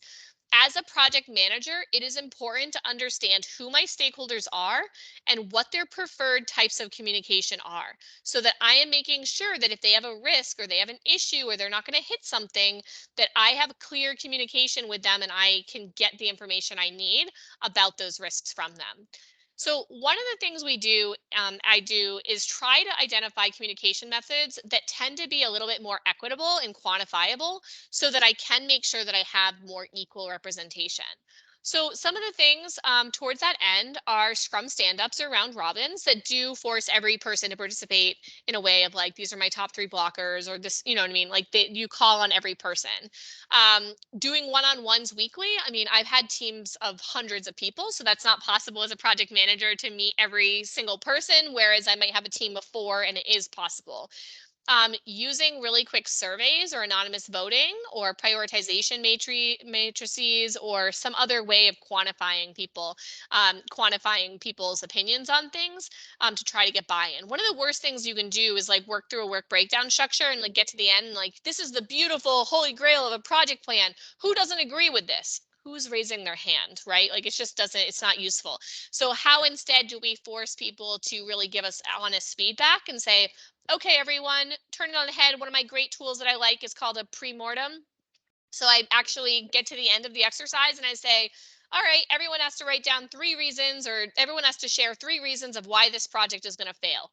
Speaker 1: As a project manager, it is important to understand who my stakeholders are and what their preferred types of communication are, so that I am making sure that if they have a risk or they have an issue or they're not going to hit something, that I have clear communication with them and I can get the information I need about those risks from them. So one of the things I do is try to identify communication methods that tend to be a little bit more equitable and quantifiable so that I can make sure that I have more equal representation. So some of the things towards that end are Scrum stand-ups or round robins that do force every person to participate in a way of like, these are my top 3 blockers, or this, you know what I mean? Like you call on every person. Doing one-on-ones weekly. I mean, I've had teams of hundreds of people, so that's not possible as a project manager to meet every single person, whereas I might have a team of 4 and it is possible. Using really quick surveys or anonymous voting or prioritization matrices or some other way of quantifying people's opinions on things to try to get buy-in. One of the worst things you can do is like work through a work breakdown structure and like get to the end and like, this is the beautiful holy grail of a project plan. Who doesn't agree with this? Who's raising their hand, right? Like it's not useful. So how instead do we force people to really give us honest feedback and say, okay, everyone, turn it on the head. One of my great tools that I like is called a pre-mortem. So I actually get to the end of the exercise and I say, all right, everyone has to write down 3 reasons, or everyone has to share 3 reasons of why this project is going to fail.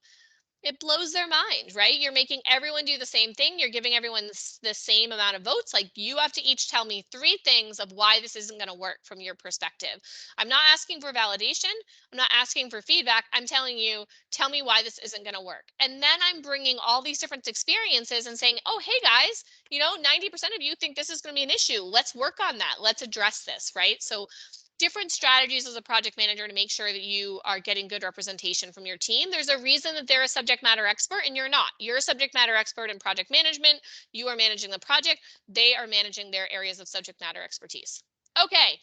Speaker 1: It blows their mind, right? You're making everyone do the same thing. You're giving everyone the same amount of votes. Like you have to each tell me 3 things of why this isn't going to work from your perspective. I'm not asking for validation. I'm not asking for feedback. I'm telling you, tell me why this isn't going to work. And then I'm bringing all these different experiences and saying, oh, hey guys, 90% of you think this is going to be an issue. Let's work on that. Let's address this, right? So different strategies as a project manager to make sure that you are getting good representation from your team. There's a reason that they're a subject matter expert and you're not. You're a subject matter expert in project management. You are managing the project. They are managing their areas of subject matter expertise. Okay.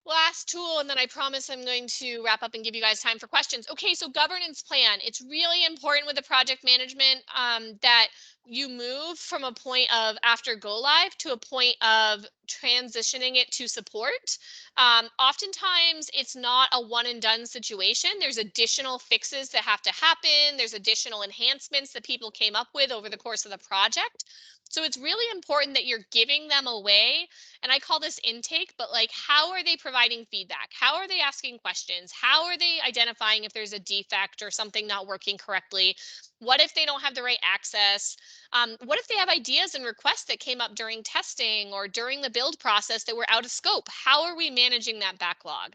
Speaker 1: Last tool, and then I promise I'm going to wrap up and give you guys time for questions. Okay, so governance plan. It's really important with the project management that you move from a point of after go live to a point of transitioning it to support. Oftentimes, it's not a one and done situation. There's additional fixes that have to happen. There's additional enhancements that people came up with over the course of the project. So it's really important that you're giving them away, and I call this intake, but like, how are they providing feedback? How are they asking questions? How are they identifying if there's a defect or something not working correctly? What if they don't have the right access? What if they have ideas and requests that came up during testing or during the build process that were out of scope? How are we managing that backlog?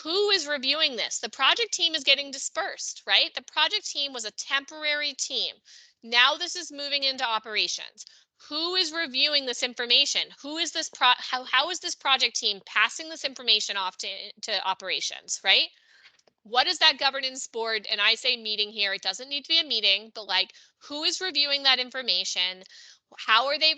Speaker 1: Who is reviewing this? The project team is getting dispersed, right? The project team was a temporary team. Now this is moving into operations. Who is reviewing this information? Who is this how is this project team passing this information off to operations, right? What is that governance board? And I say meeting here, it doesn't need to be a meeting, but like, who is reviewing that information? How are they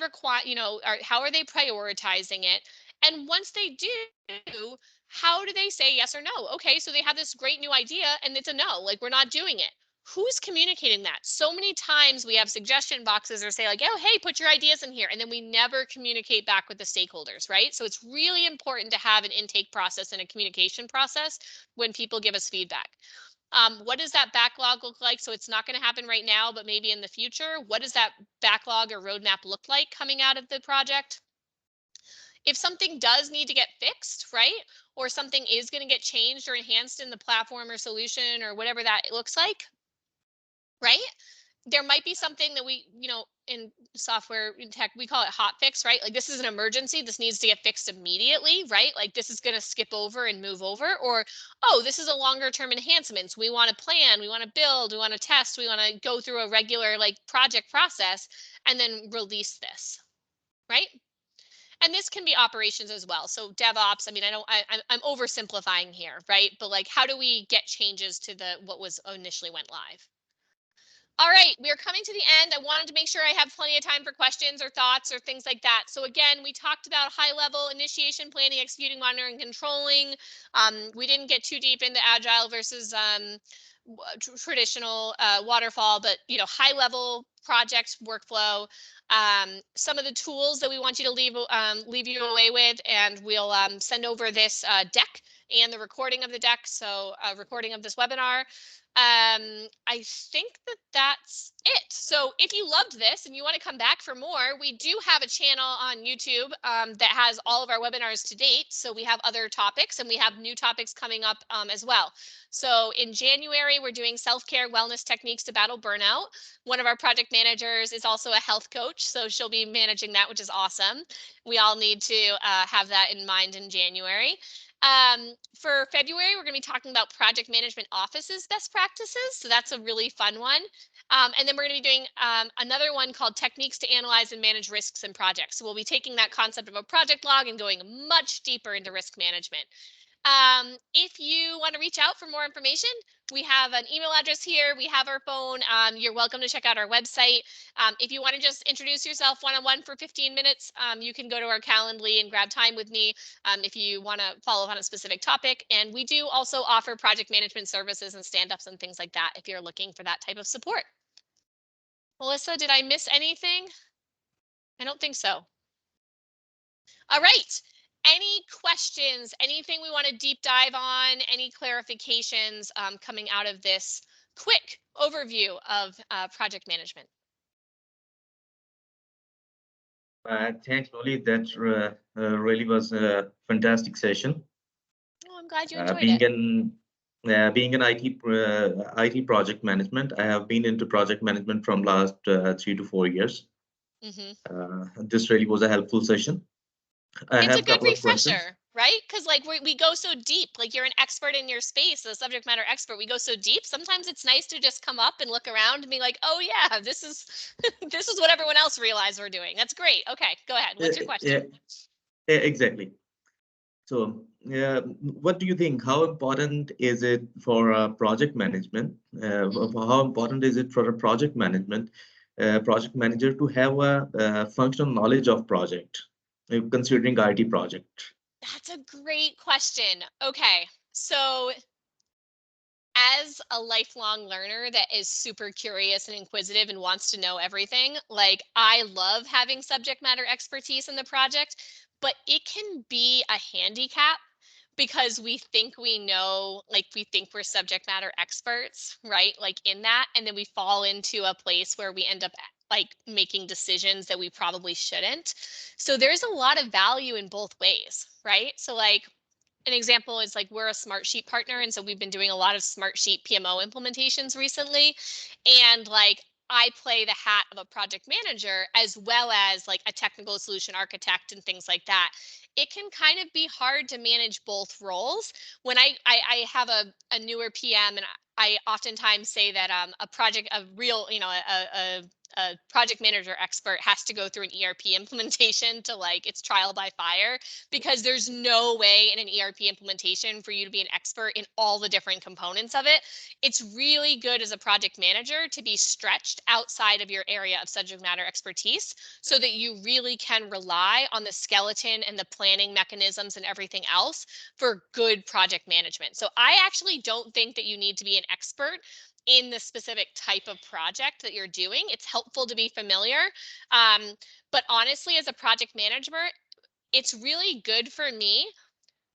Speaker 1: how are they prioritizing it? And once they do, how do they say yes or no? Okay, so they have this great new idea and it's a no, like we're not doing it. Who's communicating that? So many times we have suggestion boxes or say like, oh, hey, put your ideas in here. And then we never communicate back with the stakeholders, right? So it's really important to have an intake process and a communication process when people give us feedback. What does that backlog look like? So it's not going to happen right now, but maybe in the future. What does that backlog or roadmap look like coming out of the project? If something does need to get fixed, right? Or something is going to get changed or enhanced in the platform or solution or whatever that looks like, right? There might be something that we, in software, in tech, we call it hot fix, right? Like this is an emergency. This needs to get fixed immediately, right? Like this is going to skip over and move over. Or, oh, this is a longer term enhancements. We want to plan, we want to build, we want to test, we want to go through a regular like project process and then release this, right? And this can be operations as well. So DevOps, I mean, I'm oversimplifying here, right? But like, how do we get changes to what was initially went live? All right, we are coming to the end. I wanted to make sure I have plenty of time for questions or thoughts or things like that. So again, we talked about high level initiation, planning, executing, monitoring, controlling. We didn't get too deep into agile versus traditional waterfall, but high level project workflow. Some of the tools that we want you to leave you away with, and we'll send over this deck and the recording of the deck. So recording of this webinar. I think that's it. So if you loved this and you want to come back for more, we do have a channel on YouTube that has all of our webinars to date. So we have other topics and we have new topics coming up as well. So in January, we're doing self-care wellness techniques to battle burnout. One of our project managers is also a health coach, so she'll be managing that, which is awesome. We all need to have that in mind in January. For February, we're going to be talking about project management offices best practices. So that's a really fun one. And then we're going to be doing another one called techniques to analyze and manage risks in projects. So we'll be taking that concept of a project log and going much deeper into risk management. If you want to reach out for more information, we have an email address here. We have our phone. You're welcome to check out our website. If you want to just introduce yourself one-on-one for 15 minutes, you can go to our Calendly and grab time with me if you want to follow up on a specific topic. And we do also offer project management services and stand-ups and things like that if you're looking for that type of support. Melissa, did I miss anything? I don't think so. All right. Any questions, anything we want to deep dive on, any clarifications coming out of this quick overview of project management?
Speaker 2: Thanks, Molly. That really was a fantastic session.
Speaker 1: Oh, I'm glad you enjoyed it.
Speaker 2: Being an IT project management, I have been into project management from last 3 to 4 years. This really was a helpful session.
Speaker 1: It's a good refresher, right? Because like we go so deep, like you're an expert in your space, a subject matter expert. We go so deep. Sometimes it's nice to just come up and look around and be like, oh yeah, this is this is what everyone else realized we're doing. That's great. Okay, go ahead. What's your question?
Speaker 2: Yeah, exactly. So what do you think? How important is it for project management? How important is it for a project manager to have a functional knowledge of project, considering IT project?
Speaker 1: That's a great question. Okay, so as a lifelong learner that is super curious and inquisitive and wants to know everything, like I love having subject matter expertise in the project, but it can be a handicap because we think we know, like we think we're subject matter experts, right? Like in that, and then we fall into a place where we end up like making decisions that we probably shouldn't. So there's a lot of value in both ways, right? So like an example is like we're a Smartsheet partner, and so we've been doing a lot of Smartsheet PMO implementations recently, and like I play the hat of a project manager as well as like a technical solution architect and things like that. It can kind of be hard to manage both roles. When I have a newer PM, and I oftentimes say that a project, a real, a project manager expert has to go through an ERP implementation to like it's trial by fire, because there's no way in an ERP implementation for you to be an expert in all the different components of it. It's really good as a project manager to be stretched outside of your area of subject matter expertise so that you really can rely on the skeleton and the planning mechanisms and everything else for good project management. So I actually don't think that you need to be an expert in the specific type of project that you're doing. It's helpful to be familiar. But honestly, as a project manager, it's really good for me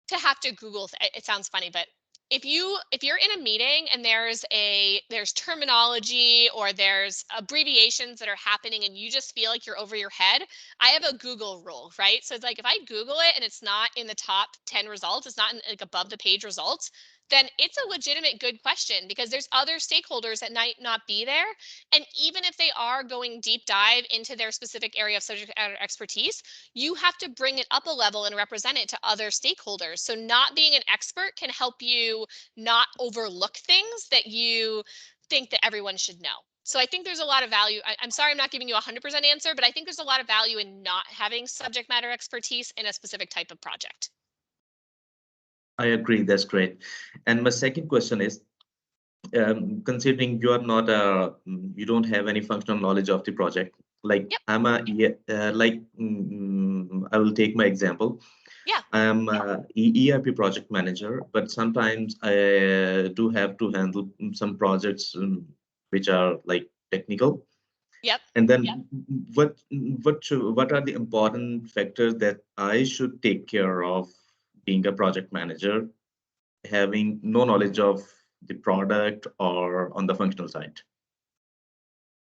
Speaker 1: to have to Google. It sounds funny, but if you're in a meeting and there's terminology or there's abbreviations that are happening and you just feel like you're over your head, I have a Google rule, right? So it's like if I Google it and it's not in the top 10 results, it's not in, like above the page results, then it's a legitimate good question because there's other stakeholders that might not be there. And even if they are going deep dive into their specific area of subject matter expertise, you have to bring it up a level and represent it to other stakeholders. So not being an expert can help you not overlook things that you think that everyone should know. So I think there's a lot of value. I'm sorry I'm not giving you a 100% answer, but I think there's a lot of value in not having subject matter expertise in a specific type of project.
Speaker 2: I agree. That's great. And my second question is, considering you are not you don't have any functional knowledge of the project. Like
Speaker 1: Yep.
Speaker 2: I'm a I will take my example.
Speaker 1: Yeah.
Speaker 2: I'm a ERP project manager, but sometimes I do have to handle some projects which are like technical.
Speaker 1: Yep.
Speaker 2: And then what are the important factors that I should take care of being a project manager, having no knowledge of the product or on the functional side?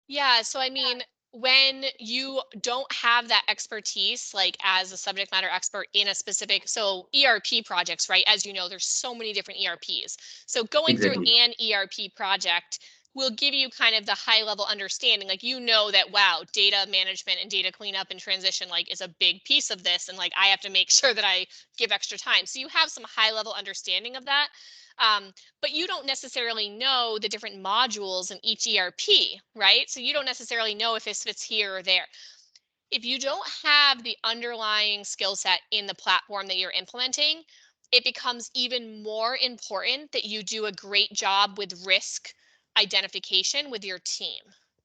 Speaker 1: Yeah, so I mean, when you don't have that expertise, like as a subject matter expert in a specific, so ERP projects, right? As you know, there's so many different ERPs. So going through
Speaker 2: Exactly.
Speaker 1: an ERP project will give you kind of the high level understanding, like you know that, wow, data management and data cleanup and transition like is a big piece of this. And like I have to make sure that I give extra time. So you have some high level understanding of that. But you don't necessarily know the different modules in each ERP, right? So you don't necessarily know if this fits here or there. If you don't have the underlying skill set in the platform that you're implementing, it becomes even more important that you do a great job with risk identification with your team,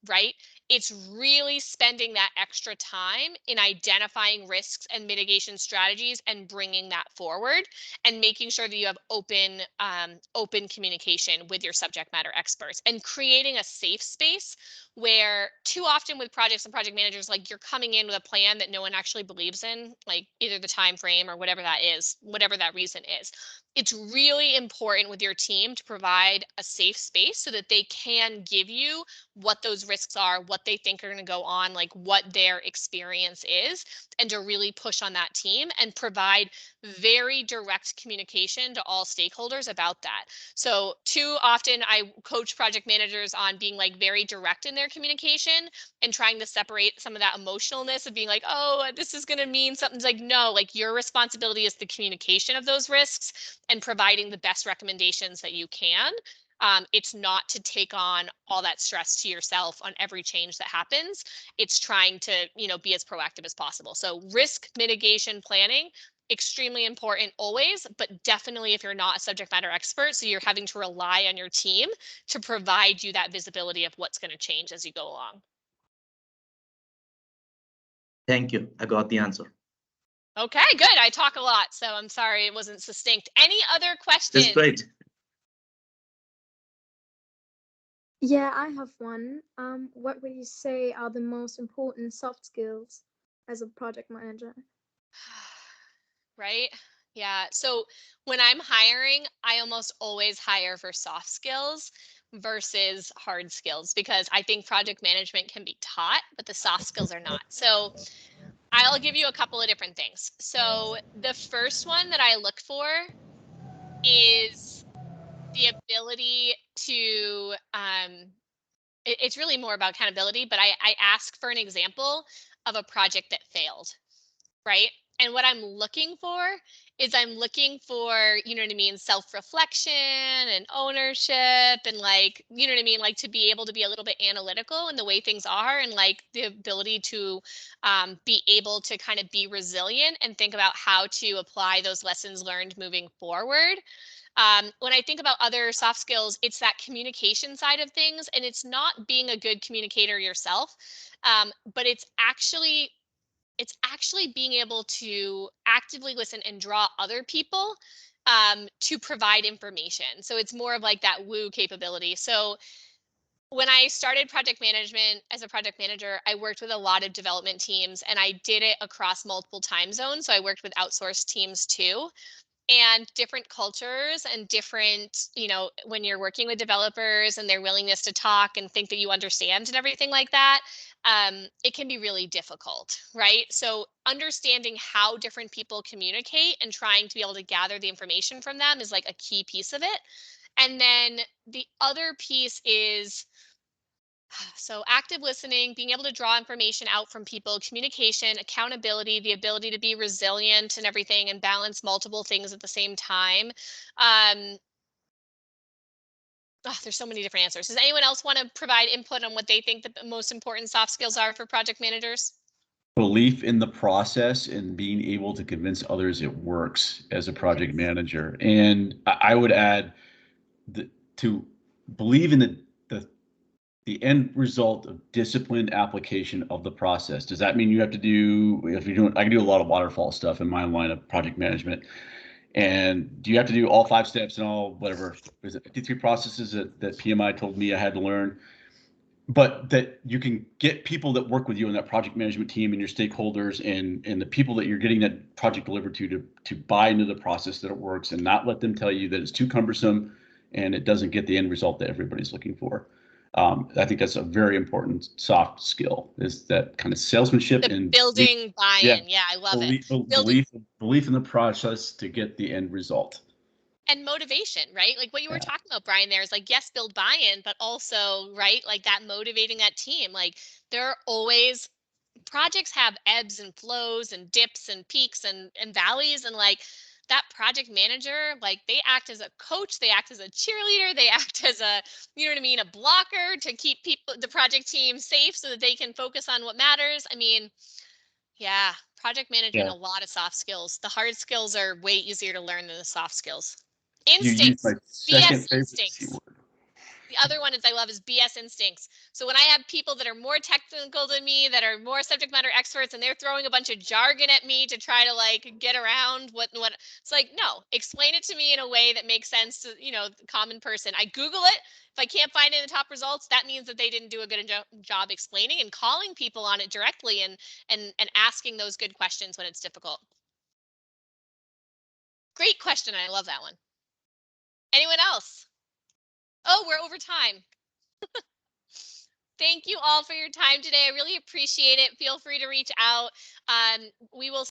Speaker 1: right? It's really spending that extra time in identifying risks and mitigation strategies and bringing that forward and making sure that you have open communication with your subject matter experts and creating a safe space where too often with projects and project managers, like you're coming in with a plan that no one actually believes in, like either the time frame or whatever that is, whatever that reason is. It's really important with your team to provide a safe space so that they can give you what those risks are, what they think are going to go on, like what their experience is, and to really push on that team and provide very direct communication to all stakeholders about that. So too often I coach project managers on being like very direct in their communication and trying to separate some of that emotionalness of being like, oh, this is going to mean something's like, no, like your responsibility is the communication of those risks and providing the best recommendations that you can. It's not to take on all that stress to yourself on every change that happens. It's trying to, be as proactive as possible. So risk mitigation planning, extremely important always, but definitely if you're not a subject matter expert, so you're having to rely on your team to provide you that visibility of what's going to change as you go along.
Speaker 2: Thank you. I got the answer.
Speaker 1: Okay, good. I talk a lot, so I'm sorry it wasn't succinct. Any other questions?
Speaker 2: That's great.
Speaker 5: Yeah, I have one. What would you say are the most important soft skills as a project manager?
Speaker 1: Right? Yeah. So when I'm hiring, I almost always hire for soft skills versus hard skills because I think project management can be taught, but the soft skills are not. So I'll give you a couple of different things. So the first one that I look for is the ability to, it's really more about accountability, but I ask for an example of a project that failed, right? And what I'm looking for is I'm looking for, you know what I mean, self-reflection and ownership and like, you know what I mean, like to be able to be a little bit analytical in the way things are and like the ability to be able to kind of be resilient and think about how to apply those lessons learned moving forward. When I think about other soft skills, it's that communication side of things, and it's not being a good communicator yourself, but it's actually being able to actively listen and draw other people to provide information. So it's more of like that woo capability. So when I started project management as a project manager, I worked with a lot of development teams and I did it across multiple time zones. So I worked with outsourced teams too. and different cultures and different, when you're working with developers and their willingness to talk and think that you understand and everything like that, it can be really difficult, right? So understanding how different people communicate and trying to be able to gather the information from them is like a key piece of it. And then the other piece is, so active listening, being able to draw information out from people, communication, accountability, the ability to be resilient and everything and balance multiple things at the same time. There's so many different answers. Does anyone else want to provide input on what they think the most important soft skills are for project managers?
Speaker 3: Belief in the process and being able to convince others it works as a project manager. And I would add to believe in the end result of disciplined application of the process. Does that mean you have to do, if you're doing, I can do a lot of waterfall stuff in my line of project management. And do you have to do all 5 steps and all, whatever, is it 53 processes that PMI told me I had to learn? But that you can get people that work with you in that project management team and your stakeholders and the people that you're getting that project delivered to buy into the process, that it works, and not let them tell you that it's too cumbersome and it doesn't get the end result that everybody's looking for. I think that's a very important soft skill, is that kind of salesmanship and
Speaker 1: building buy-in. Yeah, I love it.
Speaker 3: Belief in the process to get the end result.
Speaker 1: And motivation, right? Like what you were talking about, Brian, there is like, yes, build buy-in, but also, right, like that motivating that team. Like there are always, projects have ebbs and flows and dips and peaks and valleys, and like that project manager, like they act as a coach, they act as a cheerleader, they act as a, a blocker to keep the project team safe so that they can focus on what matters. I mean, yeah, project management, a lot of soft skills. The hard skills are way easier to learn than the soft skills. Instincts, BS instincts. The other one I love is BS instincts. So when I have people that are more technical than me, that are more subject matter experts, and they're throwing a bunch of jargon at me to try to like get around what, it's like, no, explain it to me in a way that makes sense to, the common person. I Google it. If I can't find it in the top results, that means that they didn't do a good job explaining and calling people on it directly and asking those good questions when it's difficult. Great question. I love that one. Anyone else? Oh, we're over time. Thank you all for your time today. I really appreciate it. Feel free to reach out. We will